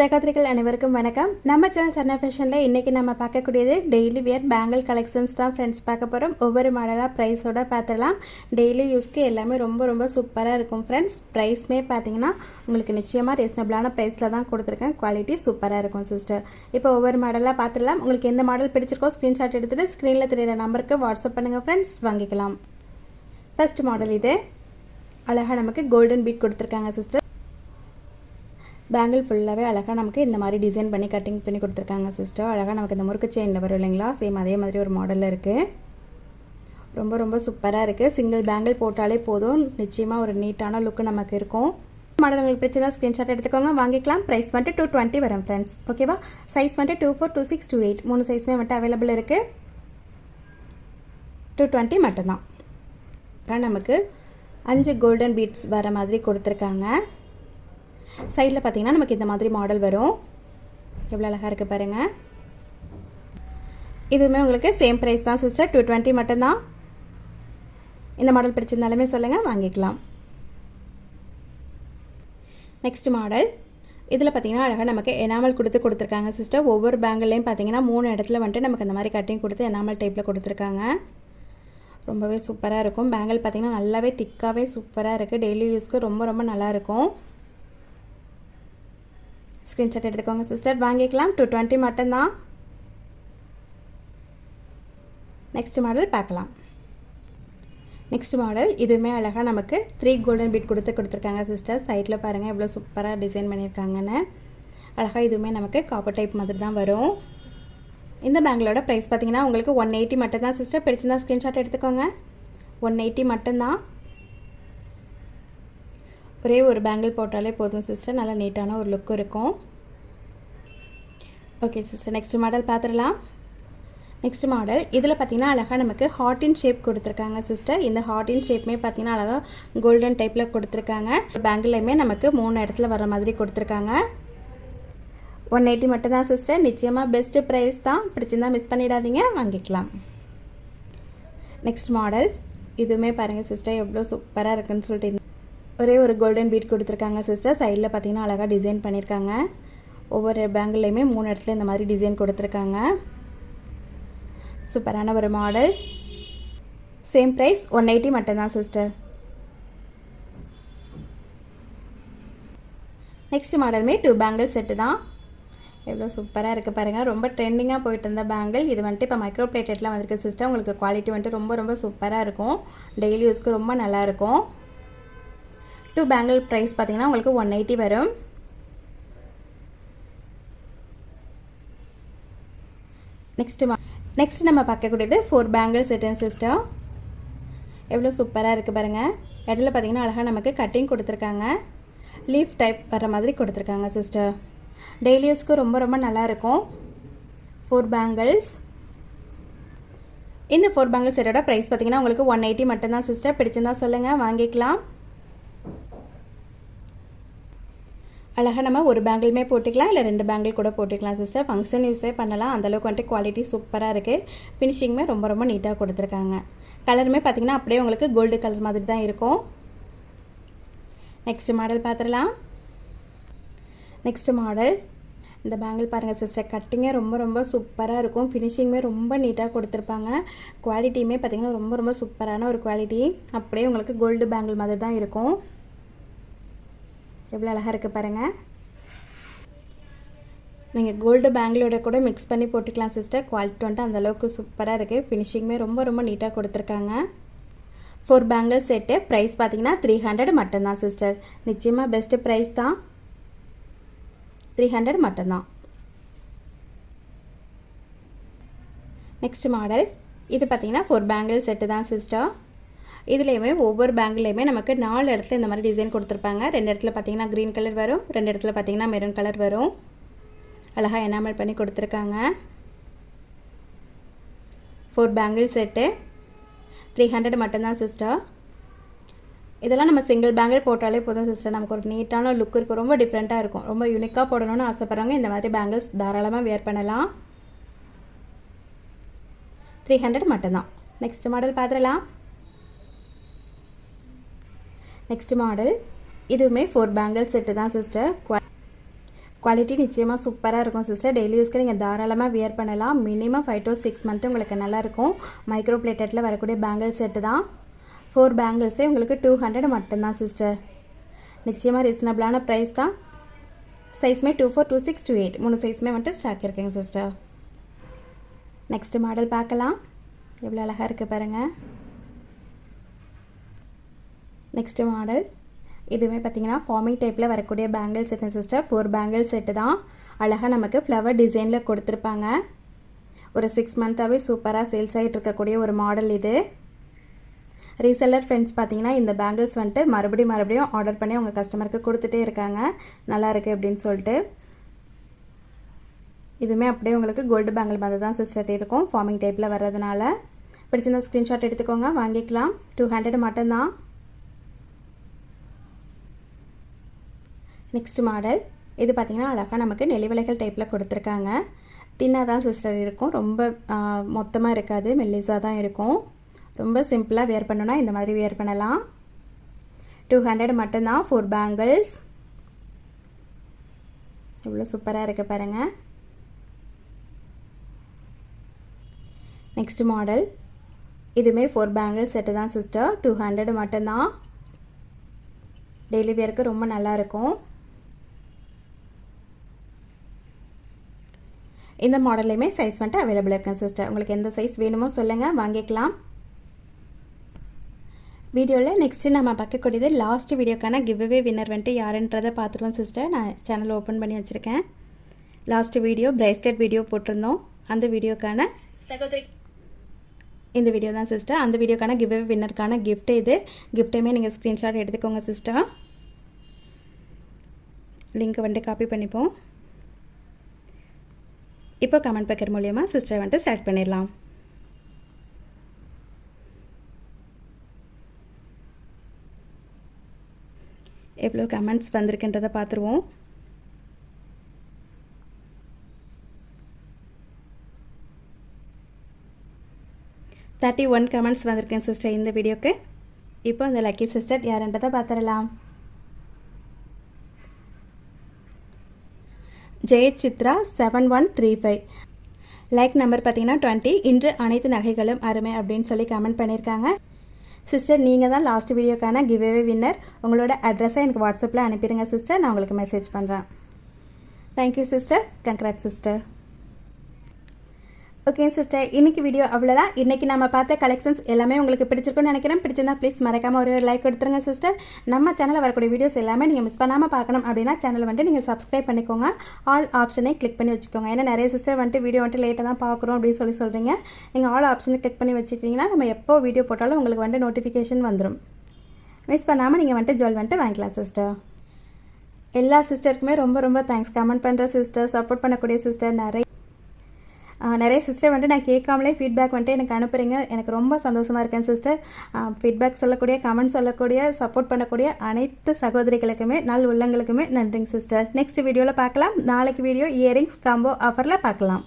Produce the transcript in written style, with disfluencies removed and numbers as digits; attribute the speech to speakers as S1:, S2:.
S1: சகோதரிகள் அனைவருக்கும் வணக்கம். நம்ம சேனல் சன்னா ஃபேஷனில் இன்றைக்கி நம்ம பார்க்கக்கூடியது டெய்லி வியர் பேங்கிள் கலெக்ஷன்ஸ் தான் ஃப்ரெண்ட்ஸ் பார்க்க போகிறோம். ஒவ்வொரு மாடலாக ப்ரைஸோடு பார்த்துடலாம். டெய்லி யூஸ்க்கு எல்லாமே ரொம்ப சூப்பராக இருக்கும் ஃப்ரெண்ட்ஸ். ப்ரைஸ்மே பார்த்தீங்கன்னா உங்களுக்கு நிச்சயமாக ரீசனபிளான ப்ரைஸில் தான் கொடுத்துருக்கேன். குவாலிட்டி சூப்பராக இருக்கும் சிஸ்டர். இப்போ ஒவ்வொரு மாடலாக பார்த்துடலாம். உங்களுக்கு எந்த மாடல் பிடிச்சிருக்கோ ஸ்க்ரீன்ஷாட் எடுத்துகிட்டு ஸ்க்ரீனில் தெரியிற நம்பருக்கு வாட்ஸ்அப் பண்ணுங்கள் ஃப்ரெண்ட்ஸ், வாங்கிக்கலாம். ஃபர்ஸ்ட் மாடல் இது அழகாக நமக்கு கோல்டன் பீட் கொடுத்துருக்காங்க சிஸ்டர். பேங்கிள் ஃபுல்லாகவே அழகாக நமக்கு இந்த மாதிரி டிசைன் பண்ணி கட்டிங் பண்ணி கொடுத்துருக்காங்க சிஸ்டர். அழகாக நமக்கு இந்த முறுக்கு செயினில் வரும் இல்லைங்களா, சேம் அதே மாதிரி ஒரு மாடலில் இருக்குது. ரொம்ப சூப்பராக இருக்குது. சிங்கிள் பேங்கிள் போட்டாலே போதும், நிச்சயமாக ஒரு நீட்டான லுக்கு நமக்கு இருக்கும். மாடல் உங்களுக்கு பிடிச்சதா ஸ்க்ரீன்ஷாட் எடுத்துக்கோங்க, வாங்கிக்கலாம். ப்ரைஸ் வந்துட்டு 220 வரும் ஃப்ரெண்ட்ஸ். ஓகேவா? சைஸ் வந்துட்டு 24, 26, 28 3 சைஸுமே வந்துட்டு அவைலபிள் இருக்குது. 220 மட்டும்தான். நமக்கு 5 கோல்டன் பீட்ஸ் வர மாதிரி கொடுத்துருக்காங்க. சைடில் பார்த்தீங்கன்னா நமக்கு இந்த மாதிரி மாடல் வரும். எவ்வளோ அழகாக இருக்குது பாருங்கள். இதுவுமே உங்களுக்கு சேம் ப்ரைஸ் தான் சிஸ்டர், 220 மட்டும்தான். இந்த மாடல் பிடிச்சிருந்தாலுமே சொல்லுங்கள், வாங்கிக்கலாம். நெக்ஸ்ட் மாடல் இதில் பார்த்தீங்கன்னா அழகாக நமக்கு எனாமல் கொடுத்துருக்காங்க சிஸ்டர். ஒவ்வொரு பேங்கிள்லேயும் பார்த்தீங்கன்னா 3 இடத்துல வந்துட்டு நமக்கு இந்த மாதிரி கட்டிங் கொடுத்து எனாமல் டைப்பில் கொடுத்துருக்காங்க. ரொம்பவே சூப்பராக இருக்கும். பேங்கிள் பார்த்தீங்கன்னா நல்லாவே திக்காகவே சூப்பராக இருக்குது. டெய்லி யூஸ்க்கு ரொம்ப நல்லாயிருக்கும். ஸ்க்ரீன்ஷாட் எடுத்துக்கோங்க சிஸ்டர், வாங்கிக்கலாம். 220 மட்டும்தான். நெக்ஸ்ட் மாடல் பார்க்கலாம். நெக்ஸ்ட் மாடல் இதுவுமே அழகாக நமக்கு 3 கோல்டன் பீட் கொடுத்துருக்காங்க சிஸ்டர். சைடில் பாருங்கள் எவ்வளோ சூப்பராக டிசைன் பண்ணியிருக்காங்கன்னு. அழகாக இதுவுமே நமக்கு காப்பர் டைப் மாதிரி தான் வரும். இந்த பேங்கிளோட ப்ரைஸ் பார்த்தீங்கன்னா உங்களுக்கு 180 மட்டும்தான் சிஸ்டர். பிடிச்சிருந்தா ஸ்க்ரீன்ஷாட் எடுத்துக்கோங்க. 180 மட்டும்தான். ஒரே ஒரு பேங்கிள் போட்டாலே போதும் சிஸ்டர், நல்லா நீட்டான ஒரு லுக் இருக்கும். ஓகே சிஸ்டர், நெக்ஸ்ட் மாடல் பார்த்துடலாம். நெக்ஸ்ட் மாடல் இதில் பார்த்தீங்கன்னா அழகாக நமக்கு ஹார்டின் ஷேப் கொடுத்துருக்காங்க சிஸ்டர். இந்த ஹார்டின் ஷேப்புமே பார்த்தீங்கன்னா அழகாக கோல்டன் டைப்பில் கொடுத்துருக்காங்க. பேங்கிள்லையுமே நமக்கு 3 இடத்துல வர மாதிரி கொடுத்துருக்காங்க. 180 மட்டும்தான் சிஸ்டர். நிச்சயமாக பெஸ்ட்டு ப்ரைஸ் தான். பிடிச்சிருந்தால் மிஸ் பண்ணிடாதீங்க, வாங்கிக்கலாம். நெக்ஸ்ட் மாடல் இதுவுமே பாருங்கள் சிஸ்டர் எவ்வளோ சூப்பராக இருக்குன்னு சொல்லிட்டு ஒரே ஒரு கோல்டன் பீட் கொடுத்துருக்காங்க சிஸ்டர். சைடில் பார்த்தீங்கன்னா அழகாக டிசைன் பண்ணியிருக்காங்க. ஒவ்வொரு பேங்கிள்லையுமே 3 இடத்துல இந்த மாதிரி டிசைன் கொடுத்துருக்காங்க. சூப்பரான ஒரு மாடல். சேம் ப்ரைஸ் 180 மட்டும்தான் சிஸ்டர். நெக்ஸ்ட் மாடலுமே 2 பேங்கிள் செட்டு தான். எவ்வளோ சூப்பராக இருக்குது பாருங்கள். ரொம்ப ட்ரெண்டிங்காக போயிட்டு இருந்த பேங்கிள் இது வந்துட்டு இப்போ மைக்ரோ பிளேட்டெட்லாம் வந்திருக்கு சிஸ்டர். உங்களுக்கு குவாலிட்டி வந்துட்டு ரொம்ப சூப்பராக இருக்கும். டெய்லி யூஸ்க்கு ரொம்ப நல்லாயிருக்கும். 2 பேங்கிள் ப்ரைஸ் பார்த்தீங்கன்னா உங்களுக்கு 180 வரும். நெக்ஸ்ட் நம்ம பார்க்கக்கூடியது 4 பேங்கிள் செட்டுன்னு சிஸ்டர். எவ்வளோ சூப்பராக இருக்குது பாருங்கள். இடையில பார்த்தீங்கன்னா அழகாக நமக்கு கட்டிங் கொடுத்துருக்காங்க. லீஃப் டைப் வர மாதிரி கொடுத்துருக்காங்க சிஸ்டர். டெய்லி யூஸ்க்கு ரொம்ப நல்லாயிருக்கும். 4 பேங்கிள்ஸ். இந்த 4 பேங்கிள் செட்டோட ப்ரைஸ் பார்த்தீங்கன்னா உங்களுக்கு 180 மட்டும்தான் சிஸ்டர். பிடிச்சிருந்தா சொல்லுங்கள், வாங்கிக்கலாம். அழகாக நம்ம ஒரு பேங்கிளுமே போட்டுக்கலாம், இல்லை 2 பேங்கிள் கூட போட்டுக்கலாம் சிஸ்டர். ஃபங்க்ஷன் யூஸே பண்ணலாம். அந்தளவுக்கு வந்துட்டு குவாலிட்டி சூப்பராக இருக்குது. ஃபினிஷிங்குமே ரொம்ப நீட்டாக கொடுத்துருக்காங்க. கலருமே பார்த்திங்கன்னா அப்படியே உங்களுக்கு கோல்டு கலர் மாதிரி தான் இருக்கும். நெக்ஸ்ட் மாடல் பார்த்துடலாம். நெக்ஸ்ட் மாடல் இந்த பேங்கிள் பாருங்கள் சிஸ்டர். கட்டிங்கே ரொம்ப சூப்பராக இருக்கும். ஃபினிஷிங்குமே ரொம்ப நீட்டாக கொடுத்துருப்பாங்க. குவாலிட்டியுமே பார்த்திங்கன்னா ரொம்ப சூப்பரான ஒரு குவாலிட்டி. அப்படியே உங்களுக்கு கோல்டு பேங்கிள் மாதிரி தான் இருக்கும். எவ்வளோ அழகாக இருக்குது பாருங்கள். நீங்கள் கோல்டு பேங்கிளோட கூட மிக்ஸ் பண்ணி போட்டுக்கலாம் சிஸ்டர். குவாலிட்டி வந்துட்டு அந்தளவுக்கு சூப்பராக இருக்குது. ஃபினிஷிங்குமே ரொம்ப நீட்டாக கொடுத்துருக்காங்க. 4 பேங்கிள் செட்டு ப்ரைஸ் பார்த்தீங்கன்னா 300 மட்டும்தான் சிஸ்டர். நிச்சயமாக பெஸ்ட்டு ப்ரைஸ் தான். 300 மட்டும்தான். நெக்ஸ்ட் மாடல் இது பார்த்தீங்கன்னா 4 பேங்கிள் செட்டு தான் சிஸ்டர். இதுலேயுமே ஒவ்வொரு பேங்கிள்லையுமே நமக்கு 4 இடத்துல இந்த மாதிரி டிசைன் கொடுத்துருப்பாங்க. 2 இடத்துல பார்த்தீங்கன்னா க்ரீன் கலர் வரும், 2 இடத்துல பார்த்தீங்கன்னா மெரூன் கலர் வரும். அழகாக எனாமல் பண்ணி கொடுத்துருக்காங்க. 4 பேங்கிள் செட்டு 300 மட்டும்தான் சிஸ்டர். இதெல்லாம் நம்ம சிங்கிள் பேங்கிள் போட்டாலே போதும் சிஸ்டர். நமக்கு ஒரு நீட்டான லுக் இருக்கும். ரொம்ப டிஃப்ரெண்ட்டாக இருக்கும். ரொம்ப யூனிக்காக போடணும்னு ஆசைப்படுறவங்க இந்த மாதிரி பேங்கிள்ஸ் தாராளமாக வேர் பண்ணலாம். 300 மட்டும்தான். நெக்ஸ்ட் மாடல் பார்த்துடலாம். நெக்ஸ்ட் மாடல் இதுவுமே 4 பேங்கிள் செட்டு தான் சிஸ்டர். குவாலிட்டி நிச்சயமாக சூப்பராக இருக்கும் சிஸ்டர். டெய்லி யூஸ்க்கு நீங்கள் தாராளமாக வியர் பண்ணலாம். மினிமம் 5 to 6 மந்த் உங்களுக்கு நல்லாயிருக்கும். மைக்ரோ பிளேட்டடில் வரக்கூடிய பேங்கிள் செட்டு தான். 4 பேங்கிள்ஸே உங்களுக்கு 200 மட்டும்தான் சிஸ்டர். நிச்சயமாக ரீசனபிளான ப்ரைஸ் தான். சைஸ்மே 24, 26, 28 3 சைஸ்மே வந்துட்டு ஸ்டாக் இருக்குங்க சிஸ்டர். நெக்ஸ்ட் மாடல் பார்க்கலாம். எவ்வளோ அழகாக இருக்குது பாருங்கள். நெக்ஸ்ட் மாடல் இதுவுமே பார்த்திங்கன்னா ஃபார்மிங் டைப்பில் வரக்கூடிய bangle set sister. 4 bangle set தான். அழகாக நமக்கு ஃப்ளவர் டிசைனில் கொடுத்துருப்பாங்க. ஒரு 6 மந்த்தாகவே சூப்பராக சேல்ஸ் ஆகிட்டு இருக்கக்கூடிய ஒரு மாடல் இது. ரீசெல்லர் ஃப்ரெண்ட்ஸ் பார்த்திங்கன்னா இந்த பேங்கிள்ஸ் வந்துட்டு மறுபடியும் ஆர்டர் பண்ணி அவங்க கஸ்டமருக்கு கொடுத்துட்டே இருக்காங்க, நல்லா இருக்குது அப்படின்னு சொல்லிட்டு. இதுவுமே அப்படியே உங்களுக்கு கோல்டு பேங்கிள் மாதிரி தான் சிஸ்டர் இருக்கும், ஃபார்மிங் டைப்பில் வர்றதுனால. பிடிச்சிருந்த ஸ்க்ரீன்ஷாட் எடுத்துக்கோங்க, வாங்கிக்கலாம். 200 மட்டும்தான். நெக்ஸ்ட் மாடல் இது பார்த்திங்கன்னா அழகாக நமக்கு நெளிவளைகள் டைப்பில் கொடுத்துருக்காங்க. தின்னாக தான் சிஸ்டர் இருக்கும், ரொம்ப மொத்தமாக இருக்காது, மெல்லிஸாக தான் இருக்கும். ரொம்ப சிம்பிளாக வியர் பண்ணணுன்னா இந்த மாதிரி வியர் பண்ணலாம். 200 மட்டும்தான். 4 பேங்கிள்ஸ். எவ்வளோ சூப்பராக இருக்குது பாருங்கள். நெக்ஸ்ட் மாடல் இதுவுமே 4 பேங்கிள் செட்டு தான் சிஸ்டர். 200 மட்டும்தான். டெய்லி வியருக்கு ரொம்ப நல்லாயிருக்கும். இந்த மாடல்லையுமே சைஸ் வந்துட்டு அவைலபிள் இருக்குங்க சிஸ்டர். உங்களுக்கு எந்த சைஸ் வேணுமோ சொல்லுங்கள், வாங்கிக்கலாம். வீடியோவில் நெக்ஸ்ட்டு நம்ம பார்க்கக்கூடியது லாஸ்ட் வீடியோக்கான கிவ்அவே வின்னர் வந்துட்டு யாருன்றதை பார்த்துருவோம் சிஸ்டர். நான் சேனல் ஓப்பன் பண்ணி வச்சுருக்கேன். லாஸ்ட் வீடியோ பிரைஸ்லெட் வீடியோ போட்டிருந்தோம். அந்த வீடியோக்கான சகோதரி இந்த வீடியோ தான் சிஸ்டர். அந்த வீடியோக்கான கிவ்அவே வின்னருக்கான கிஃப்ட் இது. கிஃப்ட்டையுமே நீங்கள் ஸ்க்ரீன்ஷாட் எடுத்துக்கோங்க சிஸ்டர். லிங்க்கை வந்துட்டு காப்பி பண்ணிப்போம். இப்போ கமெண்ட் பேக்கர் மூலியமாக சிஸ்டரை வந்துட்டு செலக்ட் பண்ணிடலாம். எவ்வளோ கமெண்ட்ஸ் வந்திருக்குன்றதை பார்த்துருவோம். தேர்ட்டி 1 கமெண்ட்ஸ் வந்திருக்கேன் சிஸ்டர் இந்த வீடியோக்கு. இப்போ அந்த லக்கி சிஸ்டர் யாருன்றதை பார்த்துடலாம். ஜெயசித்ரா 7135 லைக் நம்பர் பார்த்தீங்கன்னா 20. இன்று அனைத்து நகைகளும் அருமை அப்படின்னு சொல்லி கமெண்ட் பண்ணியிருக்காங்க. சிஸ்டர் நீங்கள் தான் லாஸ்ட் வீடியோக்கான கிவ்அவே வின்னர். உங்களோட அட்ரஸை எனக்கு வாட்ஸ்அப்பில் அனுப்பிடுங்க சிஸ்டர், நான் உங்களுக்கு மெசேஜ் பண்ணுறேன். Thank you sister. Congrats sister. Okay sister, இன்றைக்கி வீடியோ அவ்வளோதான். இன்றைக்கி நம்ம பார்த்த கலெக்ஷன்ஸ் எல்லாமே உங்களுக்கு பிடிச்சிருக்குன்னு நினைக்கிறேன். பிடிச்சிருந்தா ப்ளீஸ் மறக்காமல் ஒரு லைக் கொடுத்துருங்க சிஸ்டர். நம்ம சேனலில் வரக்கூடிய வீடியோஸ் எல்லாமே நீங்கள் மிஸ் பண்ணாமல் பார்க்கணும் அப்படின்னா சேனல் வந்துட்டு நீங்கள் சப்ஸ்கிரைப் பண்ணிக்கோங்க. ஆல் ஆப்ஷனை கிளிக் பண்ணி வச்சுக்கோங்க. ஏன்னா நிறைய சிஸ்டர் வந்துட்டு வீடியோ வந்துட்டு லேட்டாக தான் பார்க்குறோம் அப்படின்னு சொல்கிறீங்க. நீங்கள் ஆல் ஆப்ஷனை கிளிக் பண்ணி வச்சுக்கிட்டிங்கன்னா நம்ம எப்போ வீடியோ போட்டாலும் உங்களுக்கு வந்துட்டு நோட்டிஃபிகேஷன் வந்துடும். மிஸ் பண்ணாமல் நீங்கள் வந்துட்டு ஜுவல் வந்துட்டு வாங்கிக்கலாம் சிஸ்டர். எல்லா சிஸ்டருக்குமே ரொம்ப தேங்க்ஸ். கமெண்ட் பண்ணுற சிஸ்டர், சப்போர்ட் பண்ணக்கூடிய சிஸ்டர், நிறைய சிஸ்டர் வந்துட்டு நான் கேட்காமலே ஃபீட்பேக் வந்துட்டு எனக்கு அனுப்புகிறீங்க. எனக்கு ரொம்ப சந்தோஷமாக இருக்கேன் சிஸ்டர். ஃபீட்பேக் சொல்லக்கூடிய, கமெண்ட் சொல்லக்கூடிய, சப்போர்ட் பண்ணக்கூடிய அனைத்து சகோதரிகளுக்குமே, நல் உள்ளங்களுக்குமே நன்றிங்க சிஸ்டர். நெக்ஸ்ட் வீடியோவில் பார்க்கலாம். நாளைக்கு வீடியோ இயரிங்ஸ் காம்போ ஆஃபரில் பார்க்கலாம்.